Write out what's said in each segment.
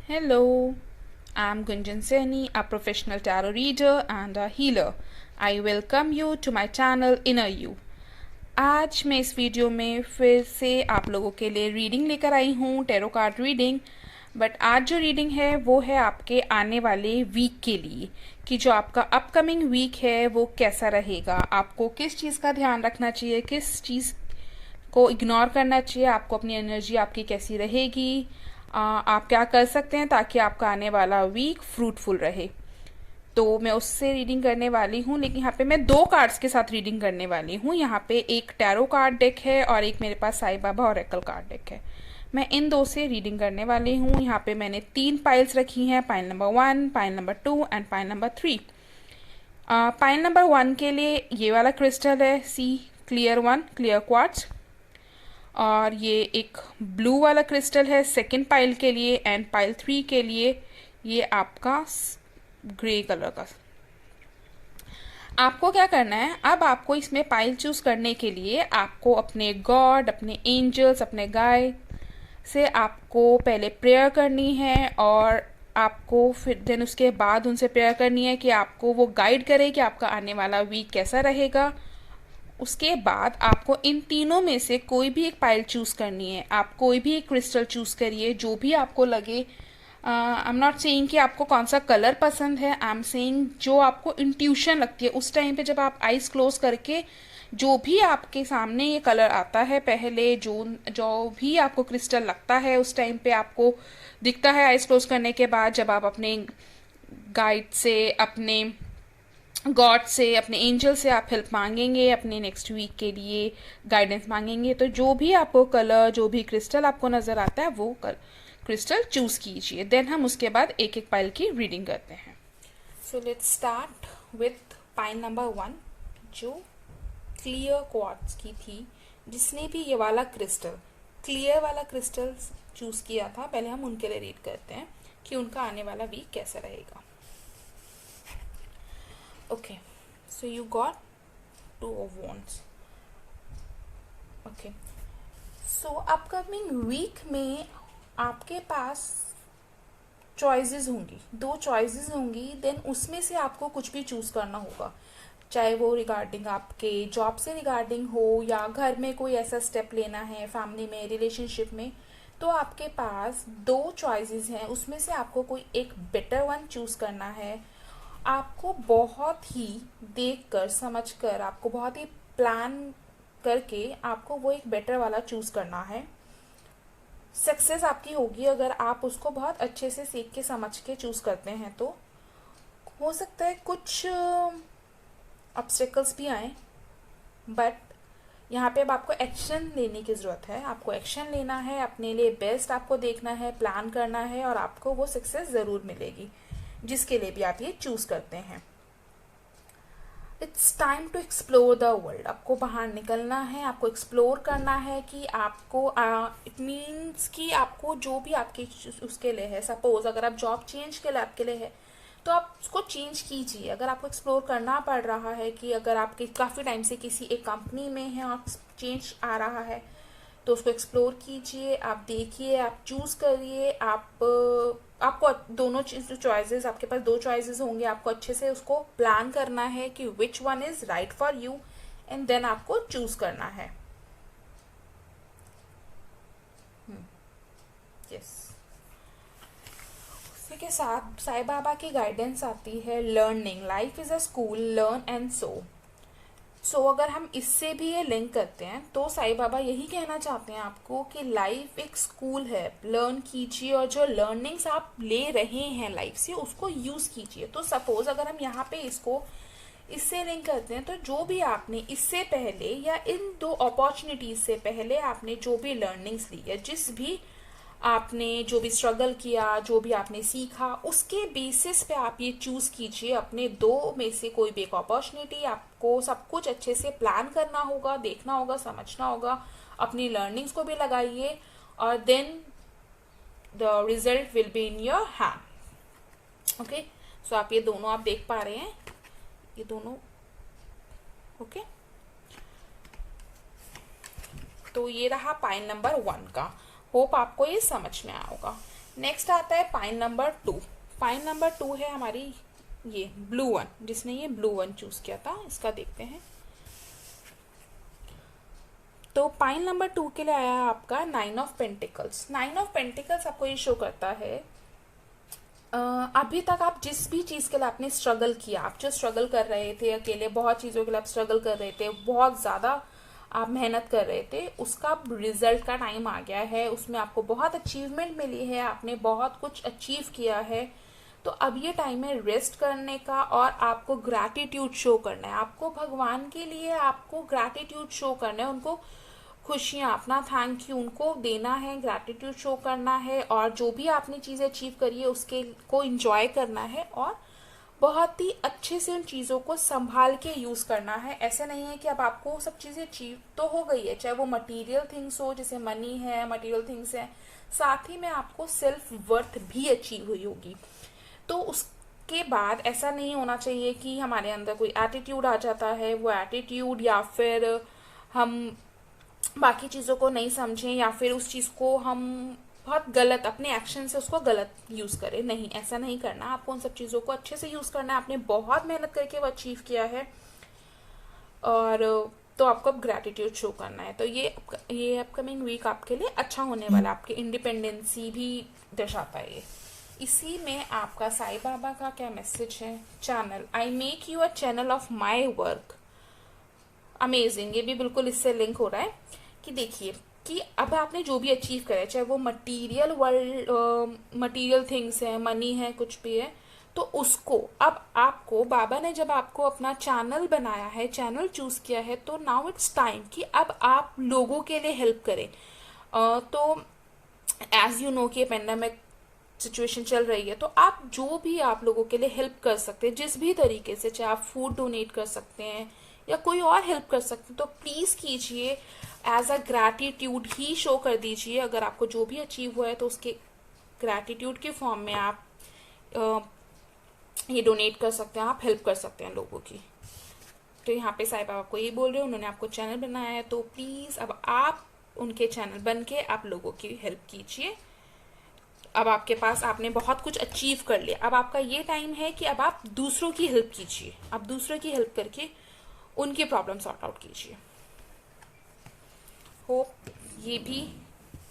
Hello, I'm Gunjan Saini, a professional tarot reader and a healer. I welcome you to my channel Inner You. आज मैं इस video में फिर से आप लोगों के लिए रीडिंग लेकर आई हूँ, टैरो कार्ड रीडिंग। बट आज जो रीडिंग है वो है आपके आने वाले वीक के लिए, कि जो आपका अपकमिंग वीक है वो कैसा रहेगा, आपको किस चीज़ का ध्यान रखना चाहिए, किस चीज़ को इग्नोर करना चाहिए, आपको अपनी एनर्जी आपकी कैसी रहेगी, आप क्या कर सकते हैं ताकि आपका आने वाला वीक फ्रूटफुल रहे। तो मैं उससे रीडिंग करने वाली हूँ, लेकिन यहाँ पे मैं दो कार्ड्स के साथ रीडिंग करने वाली हूँ। यहाँ पे एक टैरो कार्ड डेक है और एक मेरे पास Sai Baba oracle card deck है। मैं इन दो से रीडिंग करने वाली हूँ। यहाँ पे मैंने 3 पाइल्स रखी हैं, pile number 1, pile number 2 and pile number 3। Pile number 1 के लिए ये वाला क्रिस्टल है सी क्लियर 1 क्लियर क्वार्ट्ज, और ये एक ब्लू वाला क्रिस्टल है सेकंड पाइल के लिए, एंड पाइल 3 के लिए ये आपका ग्रे कलर का। आपको क्या करना है, अब आपको इसमें पाइल चूज करने के लिए आपको अपने गॉड, अपने एंजल्स, अपने गाय से आपको पहले प्रेयर करनी है, और आपको फिर देन उसके बाद उनसे प्रेयर करनी है कि आपको वो गाइड करे कि आपका आने वाला वीक कैसा रहेगा। उसके बाद आपको इन तीनों में से कोई भी एक पाइल चूज करनी है। आप कोई भी एक क्रिस्टल चूज करिए जो भी आपको लगे। आई एम नॉट सेइंग कि आपको कौन सा कलर पसंद है, आई एम सेइंग जो आपको इंट्यूशन लगती है उस टाइम पे, जब आप आईज क्लोज करके जो भी आपके सामने ये कलर आता है, पहले जो जो भी आपको क्रिस्टल लगता है उस टाइम पे आपको दिखता है आईज क्लोज करने के बाद, जब आप अपने गाइड से, अपने गॉड से, अपने एंजल से आप हेल्प मांगेंगे, अपने नेक्स्ट वीक के लिए गाइडेंस मांगेंगे, तो जो भी आपको कलर, जो भी क्रिस्टल आपको नज़र आता है वो क्रिस्टल चूज कीजिए। देन हम उसके बाद एक एक पाइल की रीडिंग करते हैं। So let's start with pile number 1, जो क्लियर क्वार्ट्ज की थी। जिसने भी ये वाला क्रिस्टल, क्लियर वाला क्रिस्टल चूज किया था, पहले हम उनके लिए रीड करते हैं कि उनका आने वाला वीक कैसा रहेगा। Okay, so you got 2 of wands. Okay, so upcoming week में आपके पास चॉइसेस होंगी, 2 चॉइसेस होंगी। देन उसमें से आपको कुछ भी चूज करना होगा, चाहे वो रिगार्डिंग आपके जॉब से रिगार्डिंग हो, या घर में कोई ऐसा स्टेप लेना है, फैमिली में, रिलेशनशिप में। तो आपके पास 2 चॉइसेस हैं, उसमें से आपको कोई एक बेटर वन चूज करना है। आपको बहुत ही देखकर, समझकर, आपको बहुत ही प्लान करके आपको वो एक बेटर वाला चूज करना है। सक्सेस आपकी होगी अगर आप उसको बहुत अच्छे से सीख के समझ के चूज करते हैं। तो हो सकता है कुछ ऑब्स्टेकल्स भी आए, बट यहाँ पे अब आपको एक्शन लेने की ज़रूरत है। आपको एक्शन लेना है, अपने लिए बेस्ट आपको देखना है, प्लान करना है, और आपको वो सक्सेस ज़रूर मिलेगी जिसके लिए भी आप ये चूज करते हैं। It's time to explore the world. आपको बाहर निकलना है, आपको एक्सप्लोर करना है कि आपको इट मीन्स कि आपको जो भी आपके उसके लिए है, सपोज अगर आप जॉब चेंज के लिए आपके लिए है तो आप उसको चेंज कीजिए। अगर आपको एक्सप्लोर करना पड़ रहा है कि अगर आपके काफ़ी टाइम से किसी एक कंपनी में है और चेंज आ रहा है, तो उसको एक्सप्लोर कीजिए, आप देखिए, आप चूज करिए। आपको दोनों चॉइसेस, आपके पास 2 चॉइसेस होंगे, आपको अच्छे से उसको प्लान करना है कि which one is right for you, and then आपको चूज करना है। यस, उसी के साथ साईं बाबा की गाइडेंस आती है, learning, life is a school, learn and so अगर हम इससे भी ये लिंक करते हैं तो साईं बाबा यही कहना चाहते हैं आपको कि लाइफ एक स्कूल है, लर्न कीजिए, और जो लर्निंग्स आप ले रहे हैं लाइफ से उसको यूज कीजिए। तो सपोज अगर हम यहाँ पे इसको इससे लिंक करते हैं, तो जो भी आपने इससे पहले या इन 2 अपॉर्चुनिटीज से पहले आपने जो भी लर्निंग्स ली है, जिस भी आपने जो भी स्ट्रगल किया, जो भी आपने सीखा, उसके बेसिस पे आप ये चूज कीजिए अपने 2 में से कोई भी एक अपॉर्चुनिटी। आपको सब कुछ अच्छे से प्लान करना होगा, देखना होगा, समझना होगा, अपनी लर्निंग्स को भी लगाइए, और then the result will be in your hand. Okay, so आप ये दोनों आप देख पा रहे हैं, ये दोनों। ओके, तो ये रहा पाइल नंबर 1 का। होप आपको ये समझ में आया होगा। नेक्स्ट आता है पाइल नंबर 2। पाइल नंबर 2 है हमारी ये ब्लू वन, जिसने ये ब्लू वन चूज किया था। इसका देखते हैं। तो पाइल नंबर 2 के लिए आया है आपका 9 ऑफ पेंटिकल्स। 9 ऑफ पेंटिकल्स आपको ये शो करता है अभी तक आप जिस भी चीज़ के लिए आपने स्ट्रगल किया, आप जो स्ट्रगल कर रहे थे अकेले, बहुत चीज़ों के लिए आप स्ट्रगल कर रहे थे, बहुत ज़्यादा आप मेहनत कर रहे थे, उसका रिजल्ट का टाइम आ गया है। उसमें आपको बहुत अचीवमेंट मिली है, आपने बहुत कुछ अचीव किया है। तो अब ये टाइम है रेस्ट करने का और आपको ग्रैटिट्यूड शो करना है। आपको भगवान के लिए आपको ग्रैटिट्यूड शो करना है, उनको खुशियाँ, अपना थैंक यू उनको देना है, ग्रैटिट्यूड शो करना है, और जो भी आपने चीज़ें अचीव करी है उसके को इंजॉय करना है और बहुत ही अच्छे से उन चीज़ों को संभाल के यूज़ करना है। ऐसे नहीं है कि अब आपको सब चीज़ें अचीव तो हो गई है, चाहे वो मटेरियल थिंग्स हो, जैसे मनी है, मटेरियल थिंग्स है, साथ ही में आपको सेल्फ वर्थ भी अचीव हुई होगी। तो उसके बाद ऐसा नहीं होना चाहिए कि हमारे अंदर कोई एटीट्यूड आ जाता है, वो एटीट्यूड या फिर हम बाकी चीज़ों को नहीं समझें या फिर उस चीज़ को हम बहुत गलत अपने एक्शन से उसको गलत यूज़ करें। नहीं, ऐसा नहीं करना। आपको उन सब चीज़ों को अच्छे से यूज़ करना है। आपने बहुत मेहनत करके वो अचीव किया है और तो आपको अब ग्रैटिट्यूड शो करना है। तो ये अपकमिंग वीक आपके लिए अच्छा होने वाला, आपकी इंडिपेंडेंसी भी दर्शाता है ये। इसी में आपका साईं बाबा का क्या मैसेज है? Channel, I make you a channel of my work. Amazing, ये भी बिल्कुल इससे लिंक हो रहा है कि देखिए कि अब आपने जो भी अचीव करा है, चाहे वो मटेरियल वर्ल्ड मटेरियल थिंग्स है, मनी है, कुछ भी है, तो उसको अब आपको बाबा ने जब आपको अपना चैनल बनाया है, चैनल चूज किया है, तो नाउ इट्स टाइम कि अब आप लोगों के लिए हेल्प करें। तो एज यू नो कि पेंडेमिक सिचुएशन चल रही है, तो आप जो भी आप लोगों के लिए हेल्प कर सकते हैं जिस भी तरीके से, चाहे आप फूड डोनेट कर सकते हैं या कोई और हेल्प कर सकते हैं, तो प्लीज़ कीजिए। एज अ ग्रैटिट्यूड ही शो कर दीजिए। अगर आपको जो भी अचीव हुआ है तो उसके ग्रैटिट्यूड के फॉर्म में आप ये डोनेट कर सकते हैं, आप हेल्प कर सकते हैं लोगों की। तो यहाँ पे साईं बाबा को ये बोल रहे हैं, उन्होंने आपको चैनल बनाया है, तो प्लीज़ अब आप उनके चैनल बन के आप लोगों की हेल्प कीजिए। अब आपके पास आपने बहुत कुछ अचीव कर लिया, अब आपका ये टाइम है कि अब आप दूसरों की हेल्प कीजिए। अब दूसरों की हेल्प करके उनकी प्रॉब्लम सॉर्ट आउट कीजिए। होप ये भी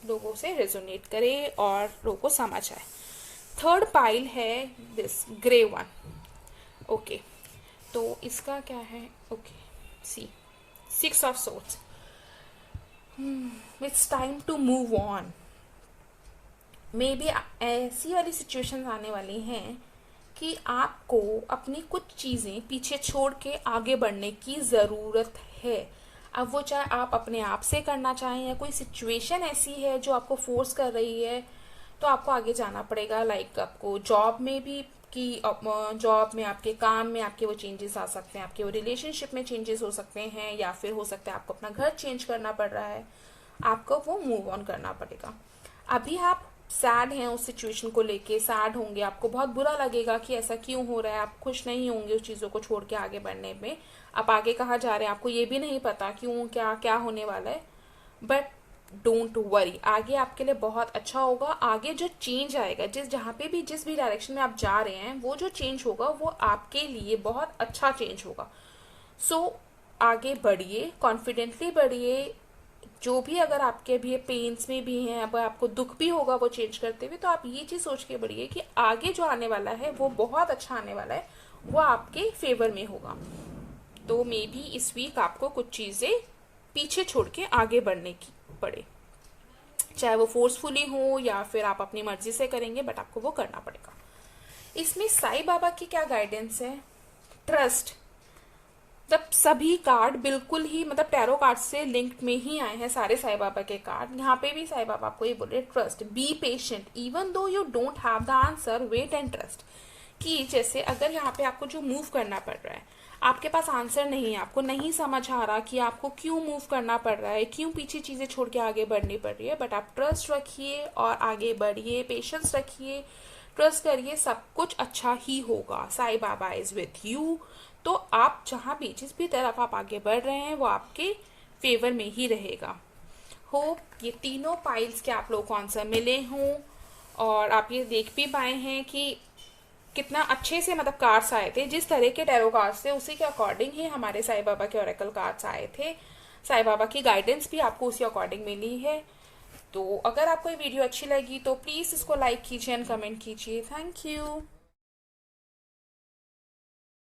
लोगों से रेजोनेट करे और लोगों को समझ आए। थर्ड पाइल है दिस ग्रे वन। ओके, तो इसका क्या है? Okay, see 6 of swords. It's time to move on. Maybe ऐसी वाली सिचुएशंस आने वाली हैं कि आपको अपनी कुछ चीज़ें पीछे छोड़ के आगे बढ़ने की ज़रूरत है। अब वो चाहे आप अपने आप से करना चाहें या कोई सिचुएशन ऐसी है जो आपको फोर्स कर रही है, तो आपको आगे जाना पड़ेगा। लाइक आपको जॉब में भी कि जॉब में, आपके काम में आपके वो चेंजेस आ सकते हैं, आपके वो रिलेशनशिप में चेंजेस हो सकते हैं, या फिर हो सकता है आपको अपना घर चेंज करना पड़ रहा है, आपको वो मूव ऑन करना पड़ेगा। अभी आप सैड हैं, उस सिचुएशन को लेके सैड होंगे, आपको बहुत बुरा लगेगा कि ऐसा क्यों हो रहा है, आप खुश नहीं होंगे उस चीज़ों को छोड़ के आगे बढ़ने में। आप आगे कहाँ जा रहे हैं आपको ये भी नहीं पता क्यों, क्या क्या होने वाला है, बट डोंट वरी, आगे आपके लिए बहुत अच्छा होगा। आगे जो चेंज आएगा, जहाँ पे भी जिस भी डायरेक्शन में आप जा रहे हैं, वो जो चेंज होगा वो आपके लिए बहुत अच्छा चेंज होगा। सो आगे बढ़िए, कॉन्फिडेंटली बढ़िए। जो भी अगर आपके भी पेन्स में भी हैं, अब आपको दुख भी होगा वो चेंज करते हुए, तो आप ये चीज़ सोच के बढ़िए कि आगे जो आने वाला है वो बहुत अच्छा आने वाला है, वो आपके फेवर में होगा। तो मे बी इस वीक आपको कुछ चीज़ें पीछे छोड़ के आगे बढ़ने की पड़े, चाहे वो फोर्सफुली हो या फिर आप अपनी मर्जी से करेंगे, बट आपको वो करना पड़ेगा। इसमें साईं बाबा की क्या गाइडेंस है? ट्रस्ट। तब सभी कार्ड बिल्कुल ही मतलब टैरो कार्ड से लिंक्ड में ही आए हैं, सारे साईं बाबा के कार्ड। यहाँ पे भी साईं बाबा आपको ये बोल रहे हैं, trust, be patient, even though you don't have the answer, wait and trust. कि जैसे अगर यहाँ पे आपको जो मूव करना पड़ रहा है, आपके पास आंसर नहीं है, आपको नहीं समझ आ रहा कि आपको क्यों मूव करना पड़ रहा है, क्यों पीछे चीज़ें छोड़ के आगे बढ़नी पड़ रही है, बट आप ट्रस्ट रखिए और आगे बढ़िए, पेशेंस रखिए, ट्रस्ट करिए, सब कुछ अच्छा ही होगा। Sai Baba is with you. तो आप जहाँ भी जिस भी तरफ आप आगे बढ़ रहे हैं वो आपके फेवर में ही रहेगा। होप ये तीनों पाइल्स के आप लोगों को आंसर मिले हों और आप ये देख भी पाए हैं कि कितना अच्छे से मतलब कार्ड्स आए थे। जिस तरह के टैरो कार्ड्स थे उसी के अकॉर्डिंग ही हमारे साईं बाबा के ओरेकल कार्ड्स आए थे। साईं बाबा की गाइडेंस भी आपको उसी अकॉर्डिंग मिली है। तो अगर आपको ये वीडियो अच्छी लगी तो प्लीज़ इसको लाइक कीजिए एंड कमेंट कीजिए। Thank you.